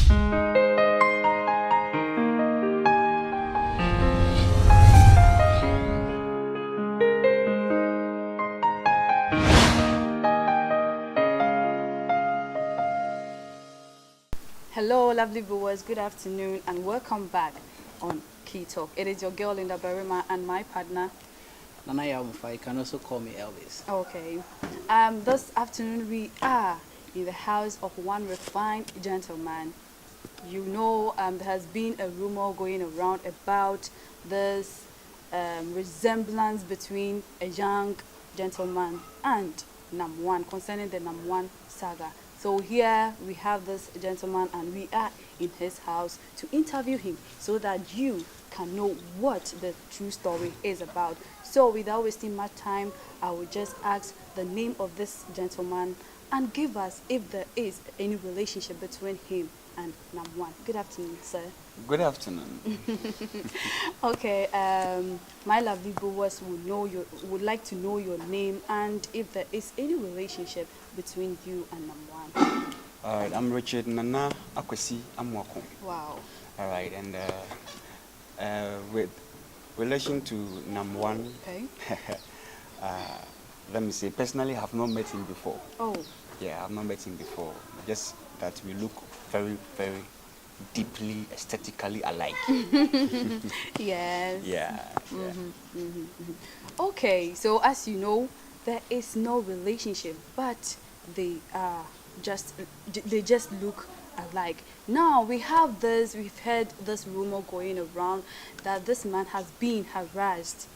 Hello, lovely viewers. Good afternoon, and welcome back on KeyTalk. It is your girl Linda Barima and my partner Nana Yamufa. You can also call me Elvis. Okay. This afternoon we are in the house of one refined gentleman. You know, there has been a rumor going around about this resemblance between a young gentleman and Nam1 concerning the Nam1 saga. So here we have this gentleman and we are in his house to interview him so that you can know what the true story is about. So without wasting much time, I will just ask the name of this gentleman and give us if there is any relationship between him and Nam1. Good afternoon, sir. Good afternoon. Okay, my lovely viewers would like to know your name and if there is any relationship between you and Nam1. All right, I'm Richard Nana Akwesi Amwako. Wow. All right, and with relation to Nam1, Okay. let me say, personally, I have not met him before. Oh. Yeah, I've not met him before. Just that we look very, very deeply, aesthetically alike. Yes. Yeah. Okay, so as you know, there is no relationship, but they just look alike. Now we've heard this rumor going around that this man has been harassed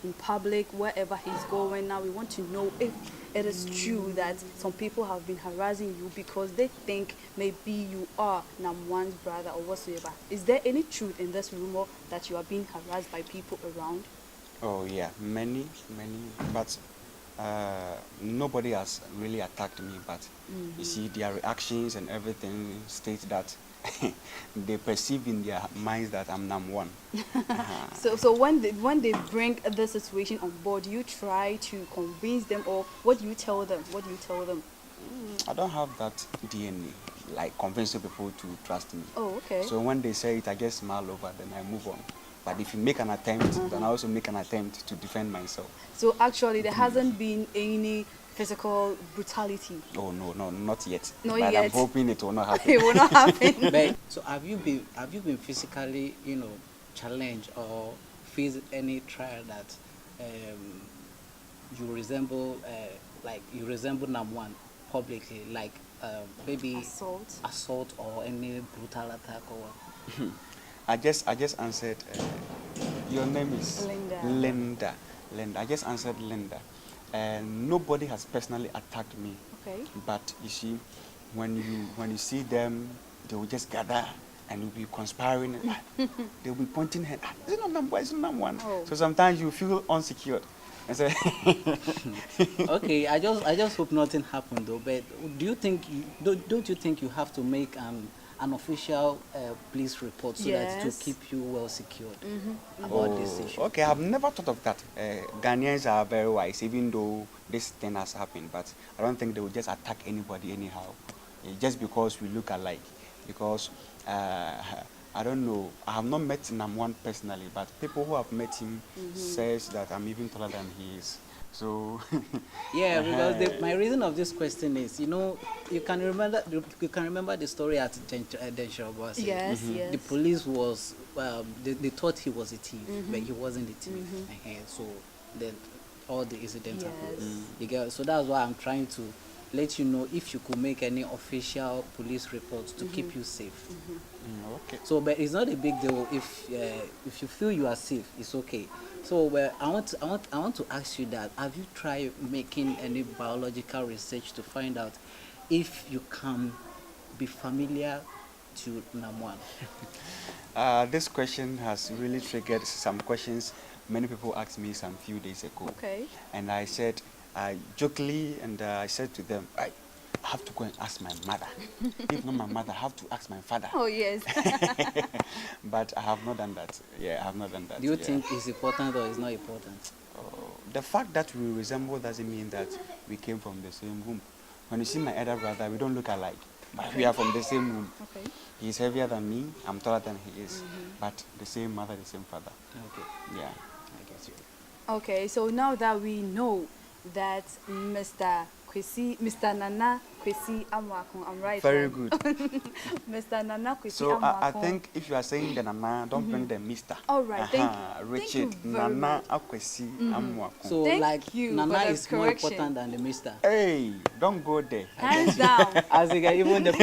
in public wherever he's going. Now we want to know if it is true that some people have been harassing you because they think maybe you are Nam1's brother or whatsoever. Is there any truth in this rumor that you are being harassed by people around? Oh yeah, many, but nobody has really attacked me. But you see, their reactions and everything state that they perceive in their minds that I'm Nam1. So when they bring the situation on board, you try to convince them, or what do you tell them? I don't have that DNA, like convincing people to trust me. Oh, okay. So when they say it, I just smile over, then I move on. But if you make an attempt, then I also make an attempt to defend myself. So actually, there hasn't been any physical brutality? Oh no, not yet. Not but yet. I'm hoping it will not happen. It will not happen. But, so have you been physically, challenged or faced any trial that you resemble Nam1 publicly, like maybe assault or any brutal attack or what? I just answered. Your name is Linda. Linda. I just answered Linda. And nobody has personally attacked me. Okay. But you see, when you see them, they will just gather and will be conspiring. They will be pointing head. Is it not Nam1? Is it not Nam1? Oh. So sometimes you feel insecure. And say, Okay, I just hope nothing happened though. But don't you think you have to make an official police report so that it will keep you well secured about this issue? Okay, I've never thought of that. Ghanaians are very wise, even though this thing has happened. But I don't think they will just attack anybody anyhow, just because we look alike. Because I don't know, I have not met Nam1 personally, but people who have met him says that I'm even taller than he is. So yeah, because my reason of this question is, you can remember the story at Denshaw Boss. Yes, yes. The police was they thought he was a thief, but he wasn't a thief. So then all the incidents happened. You get, so that's why I'm trying to let you know if you could make any official police reports to keep you safe. Okay. So, but it's not a big deal if you feel you are safe. It's okay. So, I want to ask you that: have you tried making any biological research to find out if you can be familiar to Nam1? This question has really triggered some questions many people asked me some few days ago. Okay. And I said, jokingly, and I said to them, I have to go and ask my mother. If not my mother, I have to ask my father. Oh, yes. But I have not done that. Yeah, I have not done that. Do you think it's important or it's not important? The fact that we resemble doesn't mean that we came from the same womb. When you see my elder brother, we don't look alike, but we are from the same womb. Okay. He's heavier than me. I'm taller than he is. But the same mother, the same father. Okay, Yeah. I get you. Okay, so now that we know that Mr. Nana Kwesi Amwakon, I'm right. Very right? good. Mr. Nana Kwesi So Amwakon. I think if you are saying the Nana, don't bring the Mr. All right, thank you. Richard Thank you very Nana much. Akwesi Amwakon. So Thank like you for Nana the is more correction. important than the Mister. Hey, don't go there. Hands down. As you get, even the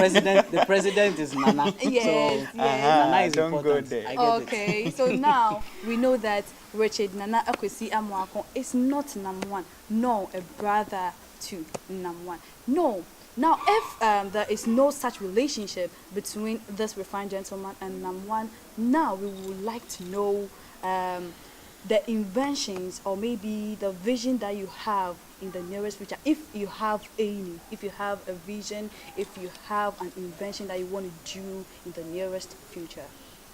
president is Nana. Yes, So yes. Nana is don't go important. there. I get Okay, so now we know that Richard Nana Akwesi Amwakon is not number one. No, a brother to number one. No. Now, if there is no such relationship between this refined gentleman and number one, now we would like to know the inventions or maybe the vision that you have in the nearest future. If you have any, if you have a vision, if you have an invention that you want to do in the nearest future.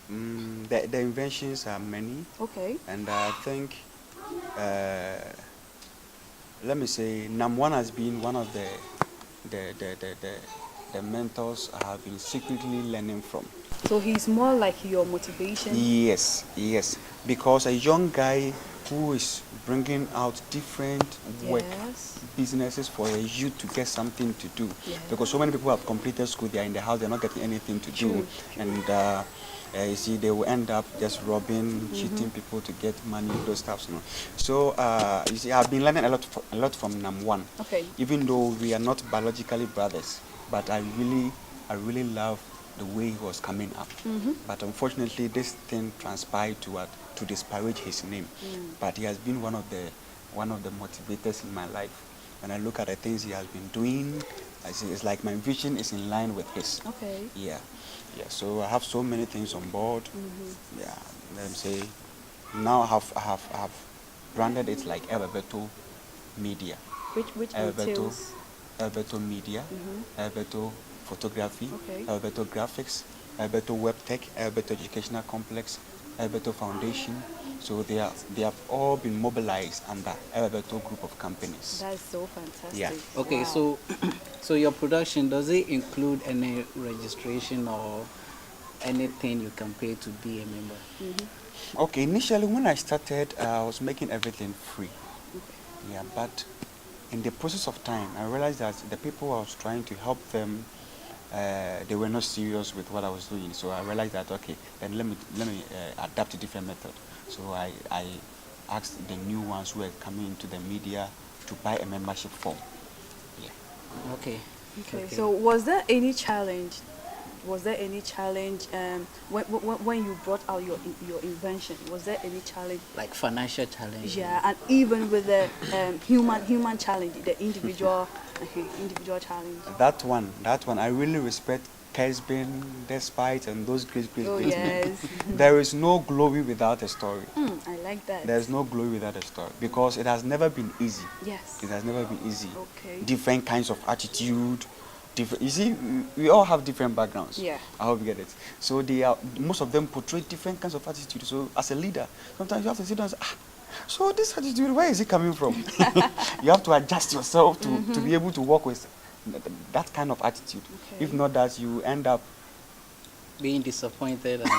The inventions are many. Okay. And I think, let me say, Nam1 has been one of the mentors I have been secretly learning from. So he's more like your motivation? Yes, yes. Because a young guy who is bringing out different work Yes. businesses for a youth to get something to do. Yeah. Because so many people have completed school, they are in the house, they're not getting anything to do. True. And you see, they will end up just robbing, cheating people to get money, those stuff. You know. So you see, I've been learning a lot from Nam1. Okay. Even though we are not biologically brothers, but I really love the way he was coming up. But unfortunately, this thing transpired to disparage his name. But he has been one of the motivators in my life. When I look at the things he has been doing, I see it's like my vision is in line with his. Okay. Yeah. So I have so many things on board. Yeah. Let me say, now I have branded it like Elbeto Media. Which entails? Elbeto Media, Elbeto Photography, Okay. Elbeto Graphics, Elbeto Web Tech, Elbeto Educational Complex, Elbeto Foundation. So they have all been mobilized under Elbeto Group of companies. That's so fantastic. Yeah. Okay, Wow. so your production, does it include any registration or anything you can pay to be a member? Okay, initially when I started, I was making everything free. Yeah, but in the process of time, I realized that the people I was trying to help them, they were not serious with what I was doing. So I realized that, okay, then let me adapt a different method. So I asked the new ones who were coming into the media to buy a membership form. Yeah. Okay. Okay. So was there any challenge? Was there any challenge when you brought out your invention? Was there any challenge? Like financial challenge? Yeah, and even with the human challenge, the individual challenge. That one, I really respect Kesbin, Despite, and those great Oh great yes. There is no glory without a story. I like that. There's no glory without a story because it has never been easy. Yes. It has never been easy. Okay. Different kinds of attitude. You see, we all have different backgrounds. Yeah. I hope you get it. So most of them portray different kinds of attitude. So as a leader, sometimes you have to sit down and say, so this attitude, where is it coming from? You have to adjust yourself to be able to work with that kind of attitude. Okay. If not that, you end up Being disappointed and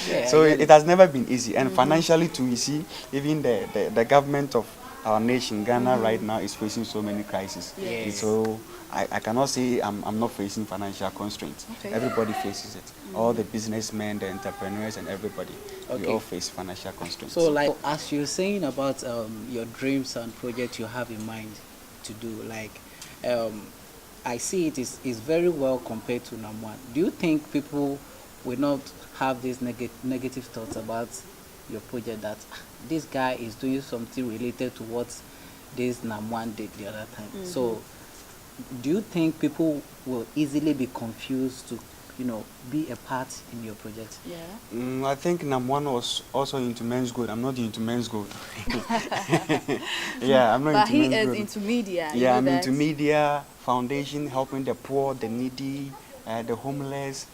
yeah, so I get it has never been easy, and financially too. You see, even the government of our nation, Ghana, right now is facing so many crises. Yes. So I cannot say I'm not facing financial constraints. Okay. Everybody faces it. All the businessmen, the entrepreneurs, and everybody. We Okay. all face financial constraints. So, like, as you're saying about your dreams and projects you have in mind to do, like, I see it is very well compared to Nam1. Do you think people will not have these negative thoughts about your project, that this guy is doing something related to what this Nam1 did the other time? So, do you think people will easily be confused to, be a part in your project? Yeah. I think Nam1 was also into men's good. I'm not into men's good. Yeah, I'm not But into he men's is good. into media. you Yeah, know I'm that? into media, foundation, helping the poor, the needy, the homeless,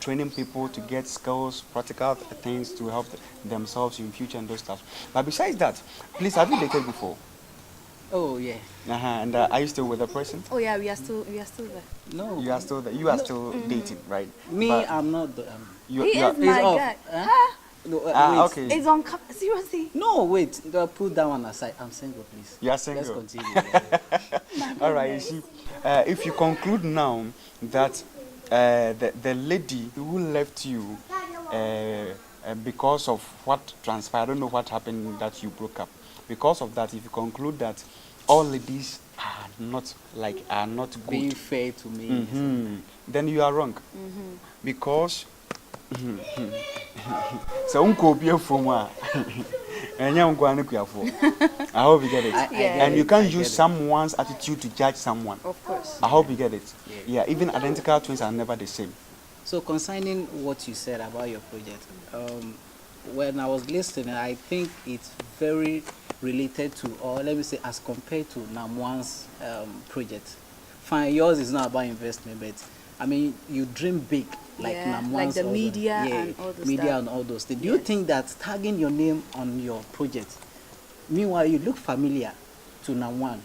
training people to get skills, practical things to help themselves in future and those stuff. But besides that, please, have you dated before? Oh yeah. And are you still with the person? Oh yeah, we are still there. No. You are still there. You are still dating, right? Me, But I'm not. He you are, is my off. guy. Huh? Huh? No, wait. okay. It's on seriously. No, wait. Put that one aside. I'm single, please. You are Let's single. continue. Yeah. All right. You see, if you conclude now that the lady who left you because of what transpired, I don't know what happened that you broke up. Because of that, if you conclude that all ladies are not Being good, fair to me. then you are wrong. Because so unko be from I hope you get it. And you can't use someone's attitude to judge someone. Of course. I hope you get it. Yeah, even identical twins are never the same. So concerning what you said about your project, when I was listening, I think it's very related to, or let me say, as compared to Namwan's project. Fine, yours is not about investment, but I mean, you dream big, like Namwan's. Like the also. media and all those stuff. And all those things. Do you think that tagging your name on your project, meanwhile you look familiar to Namwan,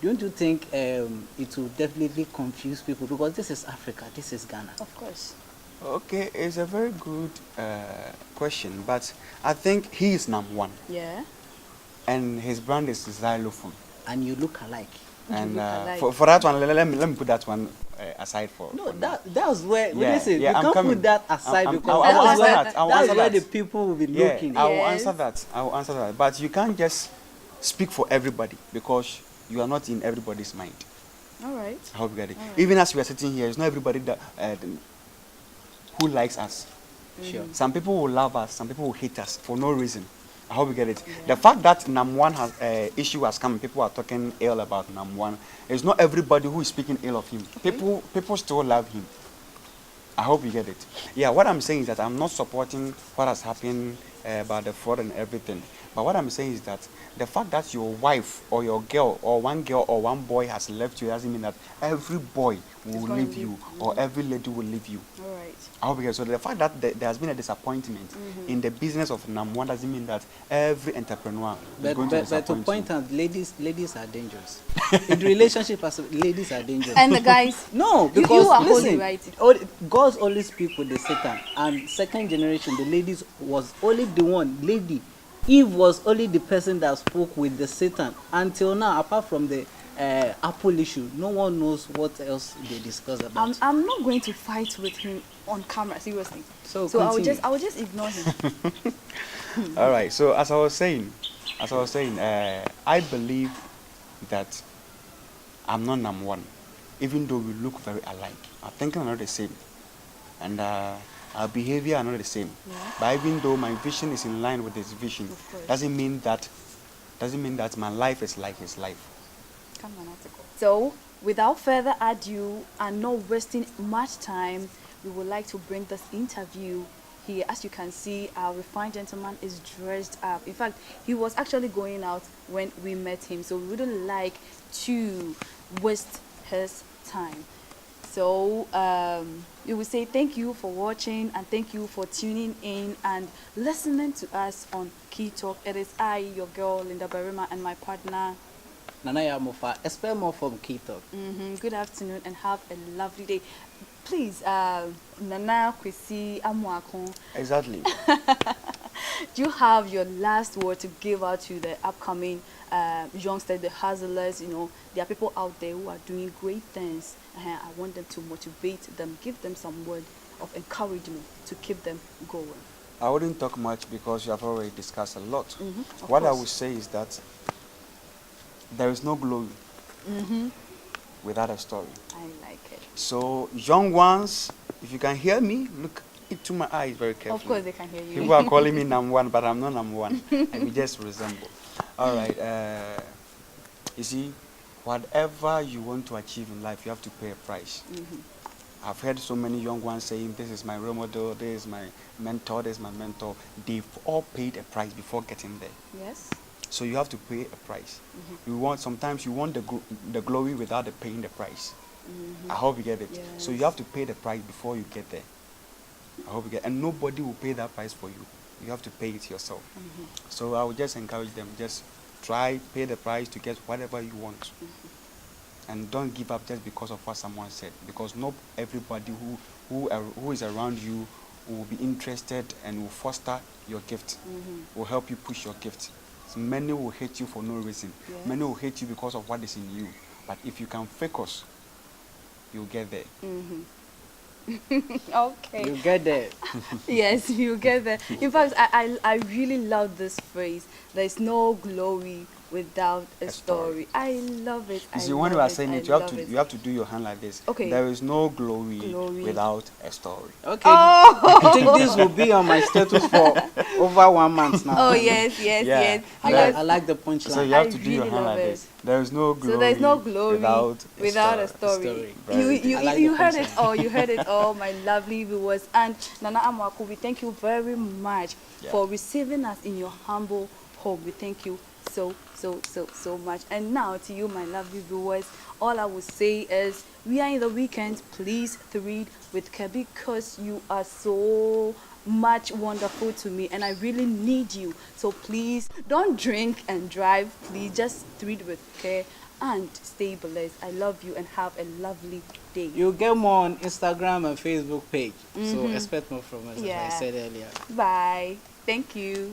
don't you think it will definitely confuse people, because this is Africa, this is Ghana? Of course. Okay, it's a very good question, but I think he is number one. Yeah. And his brand is xylophone. And you look alike. And look alike. for that one, let me put that one aside for. No, for now. that's where. Yeah, listen, yeah, you I'm can't coming. put that aside I'm- because I will that's answer where, that. I will that's answer where that. the people will be Yeah, looking. I will Yes. answer that. I will answer that. But you can't just speak for everybody because you are not in everybody's mind. All right. I hope you get it. All right. Even as we are sitting here, it's not everybody that who likes us. Sure. Some people will love us, some people will hate us for no reason. I hope you get it. The fact that Nam1 has issue has come, people are talking ill about Nam1. It's not everybody who is speaking ill of him. People still love him. I hope you get it. Yeah, what I'm saying is that I'm not supporting what has happened about the fraud and everything. But what I'm saying is that the fact that your wife or your girl or one boy has left you doesn't mean that every boy will gonna leave leave. you or every lady will leave you. All right. I hope you get it. So the fact that there has been a disappointment in the business of Nam1 doesn't mean that every entrepreneur is going to But disappoint to you. point out, ladies are dangerous. In relationship, ladies are dangerous. And the guys. No, You because are holy, listen, right? God's only speak with the Satan, and second generation, the ladies was only the one lady. Eve was only the person that spoke with the Satan until now. Apart from the Apple issue, no one knows what else they discuss about. I'm not going to fight with him on camera, seriously. So I will continue. just ignore him. All right. So as I was saying, I believe that I'm not Nam1, even though we look very alike. Our thinking are not the same, and our behavior are not the same. Yeah. But even though my vision is in line with his vision, Of course. doesn't mean that my life is like his life. Come on, article. So, without further ado and not wasting much time, we would like to bring this interview here. As you can see, our refined gentleman is dressed up. In fact, he was actually going out when we met him, so we wouldn't like to waste his time. So we will say thank you for watching and thank you for tuning in and listening to us on KeyTalk. It is I, your girl Linda Barima, and my partner. Nana Yamofa, expect more from KeyTalk. Good afternoon and have a lovely day. Please, Nana Kwesi Amwakon, Exactly. do you have your last word to give out to the upcoming youngsters, the hustlers? You know, there are people out there who are doing great things. I want them to motivate them, give them some word of encouragement to keep them going. I wouldn't talk much because you have already discussed a lot. Of What I course. would say is that there is no glory without a story. I like it. So, young ones, if you can hear me, look into my eyes very carefully. Of course, they can hear you. People are calling me number one, but I'm not number one. And we just resemble. All right. You see, whatever you want to achieve in life, you have to pay a price. I've heard so many young ones saying, this is my role model, this is my mentor, this is my mentor. They've all paid a price before getting there. Yes. So you have to pay a price. Sometimes you want the glory without paying the price. I hope you get it. So you have to pay the price before you get there. I hope you get it. And nobody will pay that price for you. You have to pay it yourself. So I would just encourage them, just try, pay the price to get whatever you want. And don't give up just because of what someone said, because not everybody who is around you will be interested and will foster your gift, will help you push your gift. So many will hate you for no reason. Yeah. Many will hate you because of what is in you. But if you can focus, you'll get there. Okay. You get there. Yes, you get there. In fact, I really love this phrase. There's no glory without a story. I love it. You see, when you are saying it, you have to do your hand like this. Okay. There is no glory without a story. Okay. Oh. I think this will be on my status for over 1 month now. Oh yes, yes, Yeah. yes. I like the punchline. So you have I to do your really hand love like it. this. There is no glory. So there's no glory without a story. Story. You I like you the heard it punchline. all. You heard it all, my lovely viewers. And Nana Amwaku, we thank you very much for receiving us in your humble home. We thank you so much. And now to you, my lovely viewers, all I will say is we are in the weekend. Please read with care because you are so much wonderful to me and I really need you. So please don't drink and drive. Please just read with care and stay blessed. I love you and have a lovely day. You'll get more on Instagram and Facebook page. So expect more from us, as Yeah. I said earlier. Bye. Thank you.